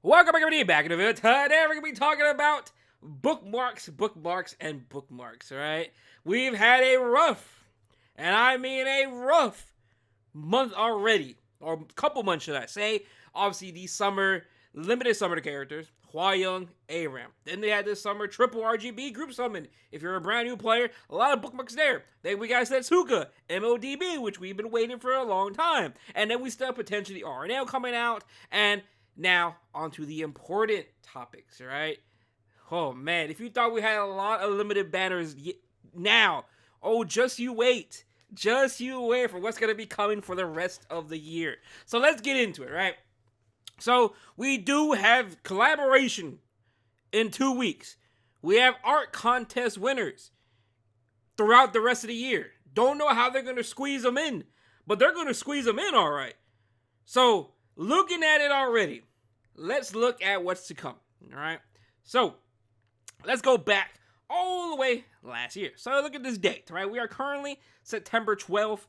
Welcome back, everybody. Back in the video. Today we're going to be talking about bookmarks, and bookmarks, alright? We've had a rough, and I mean a rough, month already. Or a couple months, should I say. Obviously, these limited summer characters. Hua Young, ARAM. Then they had this summer triple RGB group summon. If you're a brand new player, a lot of bookmarks there. Then we got Setsuka, MODB, which we've been waiting for a long time. And then we still have potentially RNL coming out, and now, onto the important topics, right? Oh, man, if you thought we had a lot of limited banners now, just you wait. Just you wait for what's going to be coming for the rest of the year. So let's get into it, right? So we do have collaboration in 2 weeks. We have art contest winners throughout the rest of the year. Don't know how they're going to squeeze them in, but they're going to squeeze them in all right. So, looking at it already, let's look at what's to come, all right? So, let's go back all the way last year. So, look at this date, right? We are currently September 12th,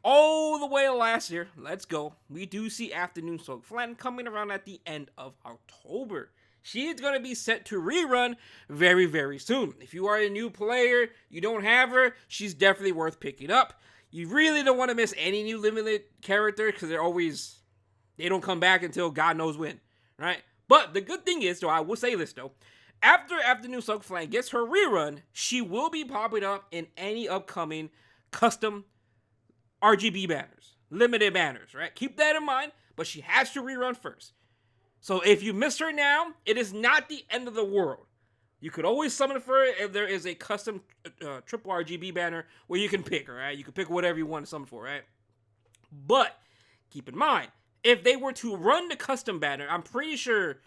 all the way last year. Let's go. We do see Afternoon Soak Flan coming around at the end of October. She is going to be set to rerun very, very soon. If you are a new player, you don't have her, she's definitely worth picking up. You really don't want to miss any new limited character because they don't come back until God knows when, right? But the good thing is, though, I will say this, though. After Afternoon Soak Flan gets her rerun, she will be popping up in any upcoming custom RGB banners, limited banners, right? Keep that in mind, but she has to rerun first. So if you miss her now, it is not the end of the world. You could always summon for it if there is a custom triple RGB banner where you can pick, all right? You can pick whatever you want to summon for, right? But keep in mind, if they were to run the custom banner, I'm pretty sure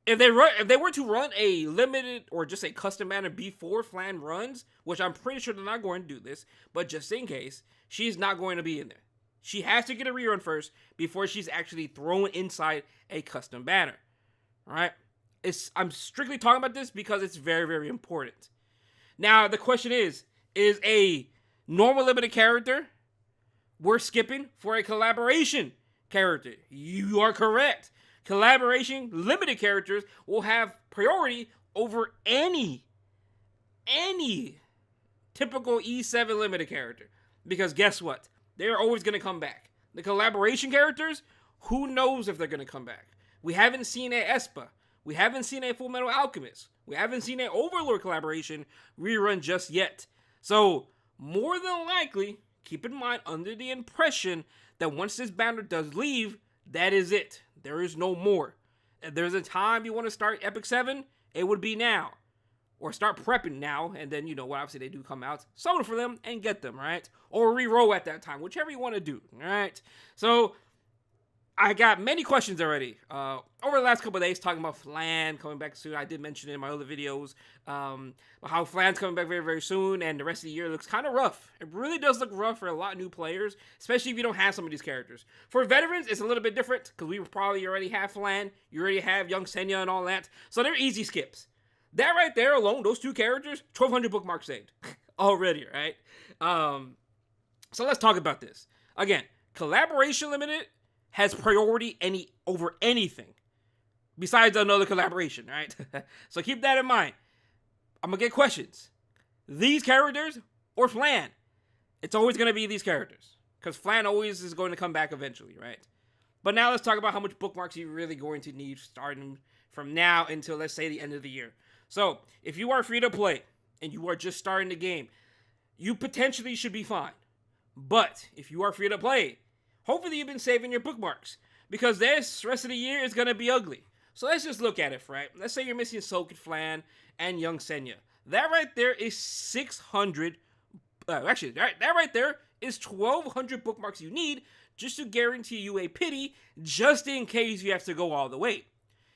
if they were to run a limited or just a custom banner before Flan runs, which I'm pretty sure they're not going to do this, but just in case, she's not going to be in there. She has to get a rerun first before she's actually thrown inside a custom banner. All right? I'm strictly talking about this because it's very, very important. Now, the question is a normal limited character worth skipping for a collaboration character? You are correct. Collaboration limited characters will have priority over any typical E7 limited character. Because guess what? They're always going to come back. The collaboration characters, who knows if they're going to come back? We haven't seen a Espa. We haven't seen a Full Metal Alchemist. We haven't seen an Overlord collaboration rerun just yet. So, more than likely, keep in mind, under the impression that once this banner does leave, that is it. There is no more. If there's a time you want to start Epic 7, it would be now. Or start prepping now, and then, obviously they do come out, summon for them, and get them, right? Or re-roll at that time, whichever you want to do, all right? So, I got many questions already. Over the last couple of days, talking about Flan coming back soon. I did mention it in my other videos, how Flan's coming back very, very soon, and the rest of the year looks kind of rough. It really does look rough for a lot of new players, especially if you don't have some of these characters. For veterans, it's a little bit different, because we probably already have Flan, you already have Young Senya and all that, so they're easy skips. That right there alone, those two characters, 1,200 bookmarks saved already, right? So let's talk about this. Again, collaboration limited has priority over anything besides another collaboration, right? So keep that in mind. I'm going to get questions. These characters or Flan? It's always going to be these characters because Flan always is going to come back eventually, right? But now let's talk about how much bookmarks you're really going to need starting from now until, let's say, the end of the year. So, if you are free to play and you are just starting the game, you potentially should be fine. But if you are free to play, hopefully you've been saving your bookmarks because this rest of the year is going to be ugly. So let's just look at it, right? Let's say you're missing Soak Flan and Young Senya. That right there is 600. That right there is 1,200 bookmarks you need just to guarantee you a pity just in case you have to go all the way.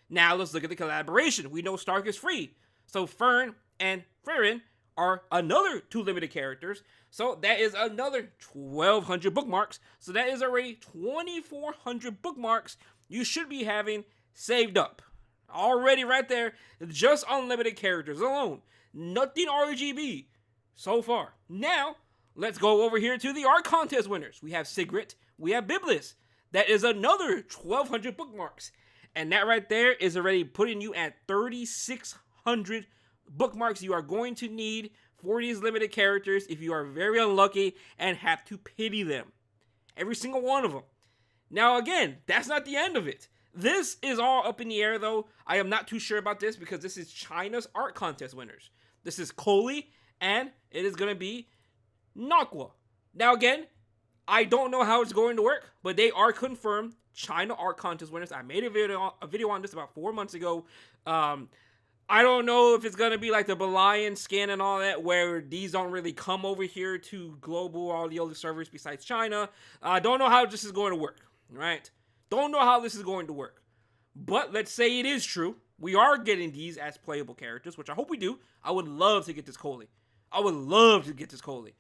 Now let's look at the collaboration. We know Stark is free. So Fern and Farron are another two limited characters. So that is another 1,200 bookmarks. So that is already 2,400 bookmarks you should be having saved up. Already right there, just unlimited characters alone. Nothing RGB so far. Now, let's go over here to the art contest winners. We have Sigrid, we have Biblis. That is another 1,200 bookmarks. And that right there is already putting you at 3,600 bookmarks you are going to need for these limited characters if you are very unlucky and have to pity them. Every single one of them. Now, again, that's not the end of it. This is all up in the air, though. I am not too sure about this because this is China's art contest winners. This is Coley, and it is going to be Nakwa. Now, again, I don't know how it's going to work, but they are confirmed China art contest winners. I made a video on this about 4 months ago. I don't know if it's going to be like the Belian skin and all that, where these don't really come over here to global, all the other servers besides China. I don't know how this is going to work, right? Don't know how this is going to work. But let's say it is true. We are getting these as playable characters, which I hope we do. I would love to get this Coley. I would love to get this Coley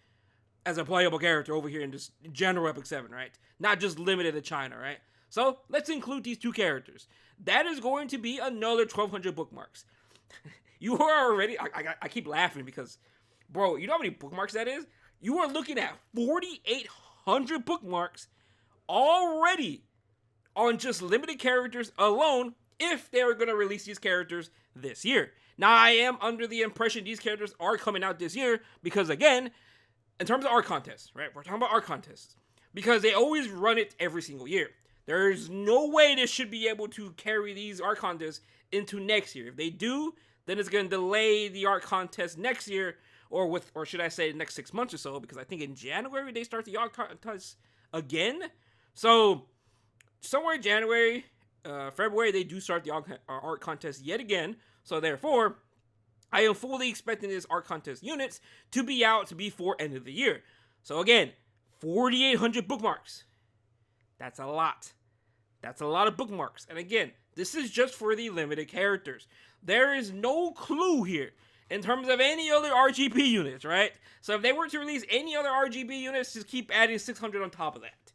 as a playable character over here in this general Epic 7, right? Not just limited to China, right? So let's include these two characters. That is going to be another 1,200 bookmarks. You are already, I keep laughing because, bro, you know how many bookmarks that is? You are looking at 4,800 bookmarks already on just limited characters alone if they were going to release these characters this year. Now, I am under the impression these characters are coming out this year because, again, in terms of art contests, right? We're talking about art contests because they always run it every single year. There's no way they should be able to carry these art contests into next year. If they do, then it's going to delay the art contest next year, or should I say the next 6 months or so, because I think in January they start the art contest again. So somewhere in January, February, they do start the art contest yet again. So therefore, I am fully expecting this art contest units to be out before end of the year. So again, 4,800 bookmarks. That's a lot. That's a lot of bookmarks. And again, this is just for the limited characters. There is no clue here in terms of any other RGB units, right? So if they were to release any other RGB units, just keep adding 600 on top of that.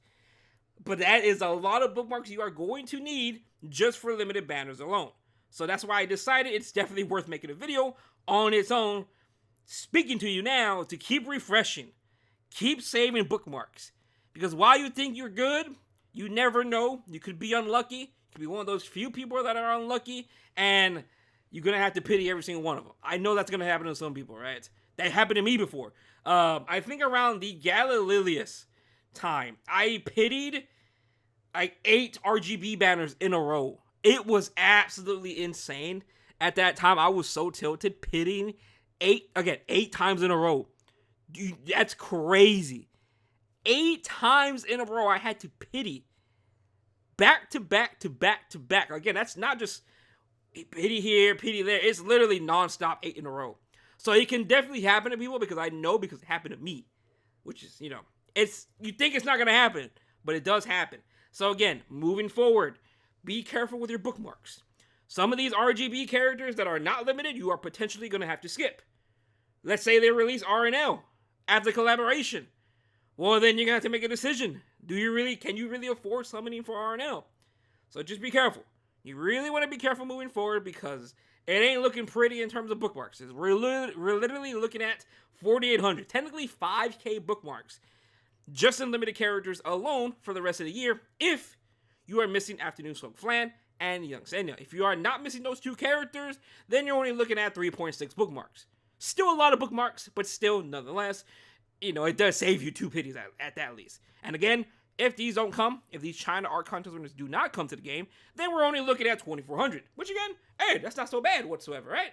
But that is a lot of bookmarks you are going to need just for limited banners alone. So that's why I decided it's definitely worth making a video on its own, speaking to you now to keep refreshing, keep saving bookmarks. Because while you think you're good, you never know. You could be unlucky. You could be one of those few people that are unlucky, and you're going to have to pity every single one of them. I know that's going to happen to some people, right? That happened to me before. I think around the Galililius time, I pitied like 8 RGB banners in a row. It was absolutely insane. At that time, I was so tilted, pitying 8 times in a row. Dude, that's crazy. 8 times in a row, I had to pity. Back to back to back to back. Again, that's not just pity here, pity there. It's literally nonstop 8 in a row. So it can definitely happen to people because it happened to me. Which is, you think it's not going to happen, but it does happen. So again, moving forward, be careful with your bookmarks. Some of these RGB characters that are not limited, you are potentially going to have to skip. Let's say they release RNL after collaboration. Well, then you're going to have to make a decision. Can you really afford summoning for RNL? So just be careful. You really want to be careful moving forward because it ain't looking pretty in terms of bookmarks. We're literally looking at 4,800, technically 5K bookmarks, just in limited characters alone for the rest of the year if you are missing Afternoon Smoke Flan and Young Senya. If you are not missing those 2 characters, then you're only looking at 3.6 bookmarks. Still a lot of bookmarks, but still, nonetheless, it does save you 2 pities at that least. And again, if these don't come, if these China art contest winners do not come to the game, then we're only looking at 2,400. Which again, hey, that's not so bad whatsoever, right?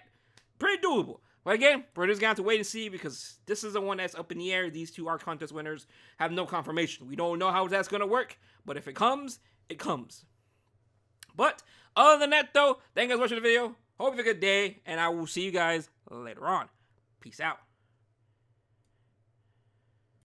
Pretty doable. But again, we're just going to have to wait and see because this is the one that's up in the air. These 2 art contest winners have no confirmation. We don't know how that's going to work, but if it comes, it comes. But other than that, though, thank you guys for watching the video. Hope you have a good day, and I will see you guys later on. Peace out.